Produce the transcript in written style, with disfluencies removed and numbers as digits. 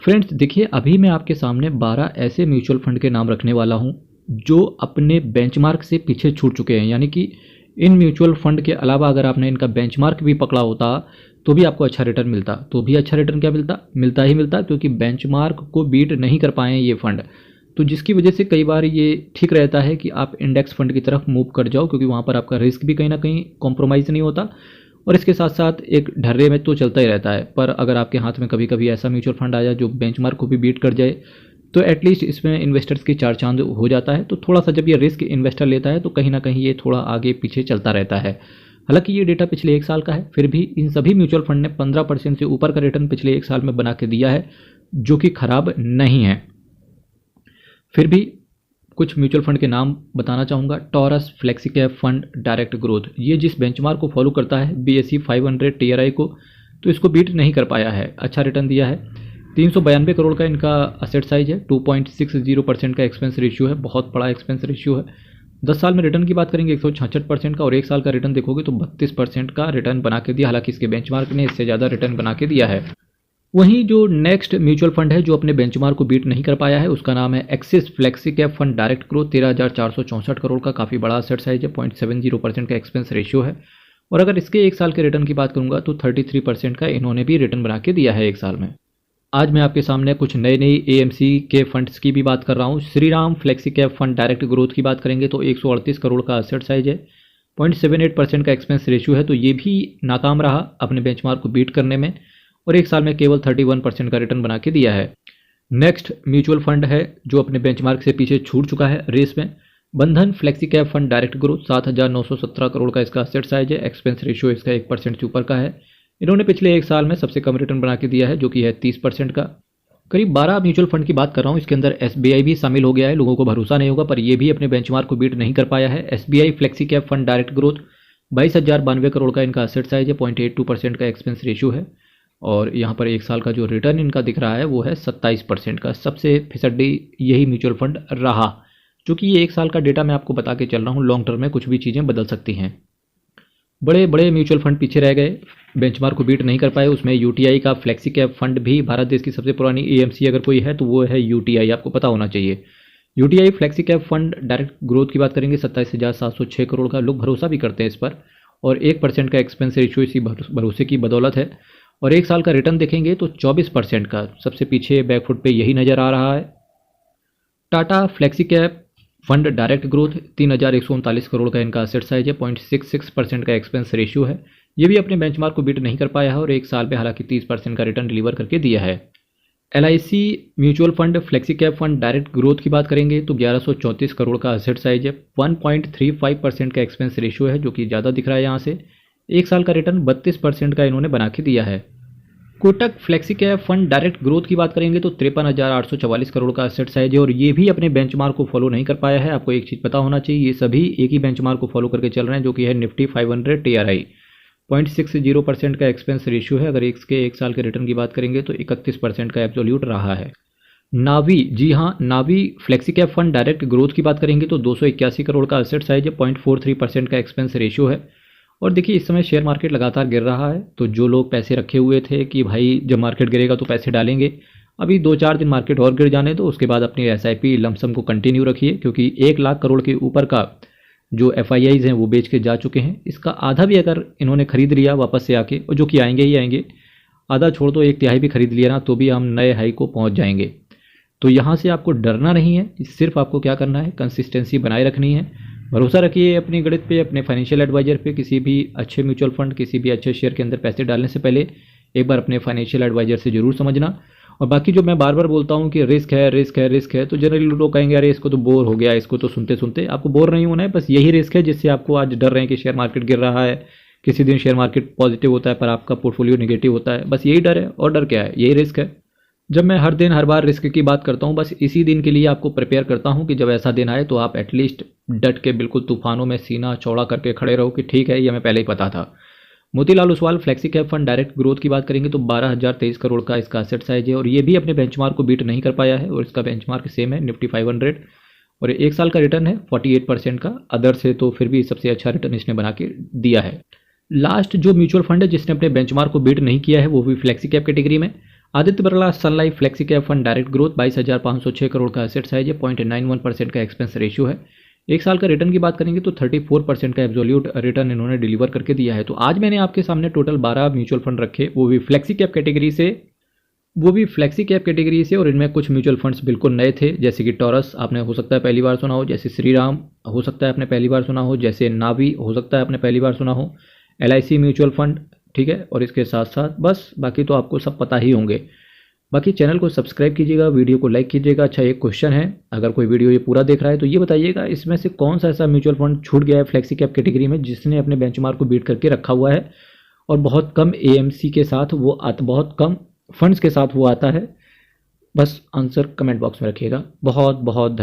Friends देखिए, अभी मैं आपके सामने 12 ऐसे म्यूचुअल फंड के नाम रखने वाला हूं जो अपने बेंचमार्क से पीछे छूट चुके हैं। यानी कि इन म्यूचुअल फंड के अलावा अगर आपने इनका बेंचमार्क भी पकड़ा होता तो भी आपको अच्छा रिटर्न मिलता। तो भी अच्छा रिटर्न क्या मिलता? मिलता ही मिलता, क्योंकि बेंचमार्क को बीट नहीं कर पाए हैं ये फंड। तो जिसकी वजह से कई बार ये ठीक रहता है कि आप इंडेक्स फंड की तरफ मूव कर जाओ, क्योंकि वहाँ पर आपका रिस्क भी कहीं ना कहीं कॉम्प्रोमाइज़ नहीं होता और इसके साथ साथ एक ढर्रे में तो चलता ही रहता है। पर अगर आपके हाथ में कभी कभी ऐसा म्यूचुअल फंड आ जाए जो बेंचमार्क को भी बीट कर जाए, तो एटलीस्ट इसमें इन्वेस्टर्स की चार चांद हो जाता है। तो थोड़ा सा जब ये रिस्क इन्वेस्टर लेता है तो कहीं ना कहीं ये थोड़ा आगे पीछे चलता रहता है। हालांकि ये डेटा पिछले एक साल का है, फिर भी इन सभी म्यूचुअल फंड ने 15% से ऊपर का रिटर्न पिछले एक साल में बना के दिया है, जो कि खराब नहीं है। फिर भी कुछ म्यूचुअल फंड के नाम बताना चाहूँगा। Taurus flexicap fund direct growth, ये जिस बेंचमार्क को फॉलो करता है BSE 500 TRI को, तो इसको बीट नहीं कर पाया है। अच्छा रिटर्न दिया है। 392 करोड़ का इनका असेट साइज है। 2.60% का एक्सपेंस रेशियो है, बहुत बड़ा एक्सपेंस रेशियो है। 10 साल में रिटर्न की बात करेंगे 166% का, और एक साल का रिटर्न देखोगे तो 32% का रिटर्न बना के दिया। हालांकि इसके बेंचमार्क ने इससे ज़्यादा रिटर्न बना के दिया है। वहीं जो नेक्स्ट म्यूचुअल फंड है जो अपने बेंचमार्क को बीट नहीं कर पाया है, उसका नाम है axis flexicap fund direct growth. 13,464 crore का काफ़ी बड़ा असेट साइज है। 0.70% का एक्सपेंस रेशियो है। और अगर इसके एक साल के रिटर्न की बात करूंगा तो 33% का इन्होंने भी रिटर्न बना के दिया है एक साल में। आज मैं आपके सामने कुछ नए AMC के फंड्स की भी बात कर रहा हूँ। Shriram flexicap fund direct growth की बात करेंगे तो 138 करोड़ का असेट साइज है। 0.78% का एक्सपेंस रेशियो है। तो ये भी नाकाम रहा अपने बेंचमार्क को बीट करने में, और एक साल में केवल 31% का रिटर्न बना के दिया है। नेक्स्ट म्यूचुअल फंड है जो अपने बेंचमार्क से पीछे छूट चुका है रेस में, बंधन flexicap fund direct growth. 7,917 crore का इसका असेट साइज है। एक्सपेंस रेशियो इसका 1% से ऊपर का है। इन्होंने पिछले एक साल में सबसे कम रिटर्न बना के दिया है, जो कि है 30% का। करीब 12 म्यूचुअल फंड की बात कर रहा हूँ, इसके अंदर SBI भी शामिल हो गया है। लोगों को भरोसा नहीं होगा पर ये भी अपने बेंचमार्क को बीट नहीं कर पाया है। SBI flexicap fund direct growth, 22,092 crore का इनका असेट साइज है। 0.82% का एक्सपेंस रेशियो है। और यहाँ पर एक साल का जो रिटर्न इनका दिख रहा है वो है 27% का। सबसे फिसड्डी यही म्यूचुअल फंड रहा, क्योंकि ये एक साल का डेटा मैं आपको बता के चल रहा हूँ। लॉन्ग टर्म में कुछ भी चीज़ें बदल सकती हैं। बड़े बड़े म्यूचुअल फंड पीछे रह गए, बेंचमार्क को बीट नहीं कर पाए। उसमें UTI का फ्लेक्सीकैप फंड भी, भारत देश की सबसे पुरानी AMC अगर कोई है तो वो है UTI, आपको पता होना चाहिए। UTI flexicap fund direct growth की बात करेंगे 27,706 करोड़ का। लोग भरोसा भी करते हैं इस पर, और 1% का एक्सपेंस रेशियो इसी भरोसे की बदौलत है। और एक साल का रिटर्न देखेंगे तो 24% का। सबसे पीछे बैकफुट पे यही नज़र आ रहा है। Tata flexicap fund direct growth, 3,139 crore का इनका असेट साइज है। 0.66% का एक्सपेंस रेशियो है। ये भी अपने बेंचमार्क को बीट नहीं कर पाया है, और एक साल में हालांकि 30% का रिटर्न डिलीवर करके दिया है। LIC mutual fund flexicap fund direct growth की बात करेंगे तो 1134 करोड़ का असेट साइज है। 1.35% का एक्सपेंस रेशियो है, जो कि ज़्यादा दिख रहा है यहाँ से। एक साल का रिटर्न 32% का इन्होंने बना के दिया है। Kotak flexicap fund direct growth की बात करेंगे तो 53,844 करोड़ का असेट साइज है, और ये भी अपने बेंचमार्क को फॉलो नहीं कर पाया है। आपको एक चीज़ पता होना चाहिए, ये सभी एक ही बेंचमार्क को फॉलो करके चल रहे हैं, जो कि है निफ्टी 500 TRI। 0.60% का एक्सपेंस रेशियो है। अगर इसके एक साल के रिटर्न की बात करेंगे तो 31% का एब्सोल्यूट रहा है। नावी, जी हाँ, नावी फ्लेक्सीकैप फंड डायरेक्ट ग्रोथ की बात करेंगे तो 281 करोड़ का असेट साइज है। 0.43% का एक्सपेंस रेशियो है। और देखिए, इस समय शेयर मार्केट लगातार गिर रहा है, तो जो लोग पैसे रखे हुए थे कि भाई जब मार्केट गिरेगा तो पैसे डालेंगे, अभी 2-4 दिन मार्केट और गिर जाने दो, उसके बाद अपनी SIP लमसम को कंटिन्यू रखिए, क्योंकि 1 लाख करोड़ के ऊपर का जो FIIs हैं वो बेच के जा चुके हैं। इसका आधा भी अगर इन्होंने खरीद लिया वापस से आके, और जो कि आएंगे ही आएंगे, आधा छोड़ दो 1/3 भी खरीद लिया ना, तो भी हम नए हाई को पहुँच जाएंगे। तो यहाँ से आपको डरना नहीं है, सिर्फ आपको क्या करना है, कंसिस्टेंसी बनाए रखनी है। भरोसा रखिए अपनी गणित पे, अपने फाइनेंशियल एडवाइजर पे। किसी भी अच्छे म्यूचुअल फंड, किसी भी अच्छे शेयर के अंदर पैसे डालने से पहले एक बार अपने फाइनेंशियल एडवाइजर से जरूर समझना। और बाकी जो मैं बार बार बोलता हूँ कि रिस्क है रिस्क है रिस्क है, तो जनरली लोग कहेंगे अरे इसको तो बोर हो गया, इसको तो सुनते सुनते। आपको बोर नहीं होना है, बस यही रिस्क है जिससे आपको आज डर रहे हैं कि शेयर मार्केट गिर रहा है। किसी दिन शेयर मार्केट पॉजिटिव होता है पर आपका पोर्टफोलियो निगेटिव होता है, बस यही डर है। और डर क्या है, यही रिस्क है। जब मैं हर दिन हर बार रिस्क की बात करता हूँ, बस इसी दिन के लिए आपको प्रिपेयर करता हूँ कि जब ऐसा दिन आए तो आप एटलीस्ट डट के बिल्कुल तूफानों में सीना चौड़ा करके खड़े रहो कि ठीक है, ये हमें पहले ही पता था। Motilal Oswal flexicap fund direct growth की बात करेंगे तो 12,023 करोड़ का इसका असेट साइज है, और ये भी अपने बेंचमार्क को बीट नहीं कर पाया है, और इसका बेंचमार्क सेम है निफ्टी 500। और एक साल का रिटर्न है 48% का। अदर से तो फिर भी सबसे अच्छा रिटर्न इसने बना के दिया है। लास्ट जो म्यूचुअल फंड है जिसने अपने बेंचमार्क को बीट नहीं किया है वो भी फ्लेक्सीकैप कैटेगरी में, Aditya Birla Sun Life flexi cap fund direct growth 22,506 crore का एसेट साइज है, 0.91% का एक्सपेंस रेशियो है। एक साल का रिटर्न की बात करेंगे तो 34% का एब्सोल्यूट रिटर्न इन्होंने डिलीवर करके दिया है। तो आज मैंने आपके सामने टोटल 12 म्यूचुअल फंड रखे, वो भी फ्लेक्सी कैप कैटेगरी से और इनमें कुछ म्यूचुअल फंड्स बिल्कुल नए थे, जैसे कि टॉरस आपने हो सकता है पहली बार सुना हो, जैसे श्रीराम हो सकता है आपने पहली बार सुना हो, जैसे नावी हो सकता है आपने पहली बार सुना हो, LIC म्यूचुअल फंड, ठीक है। और इसके साथ साथ बस बाकी तो आपको सब पता ही होंगे। बाकी चैनल को सब्सक्राइब कीजिएगा, वीडियो को लाइक कीजिएगा। अच्छा, एक क्वेश्चन है, अगर कोई वीडियो ये पूरा देख रहा है तो ये बताइएगा इसमें से कौन सा ऐसा म्यूचुअल फंड छूट गया है फ्लेक्सी कैप कैटेगरी में जिसने अपने बेंचमार्क को बीट करके रखा हुआ है और बहुत कम AMC के साथ वो बहुत कम फंड्स के साथ वो आता है। बस आंसर कमेंट बॉक्स में रखिएगा। बहुत बहुत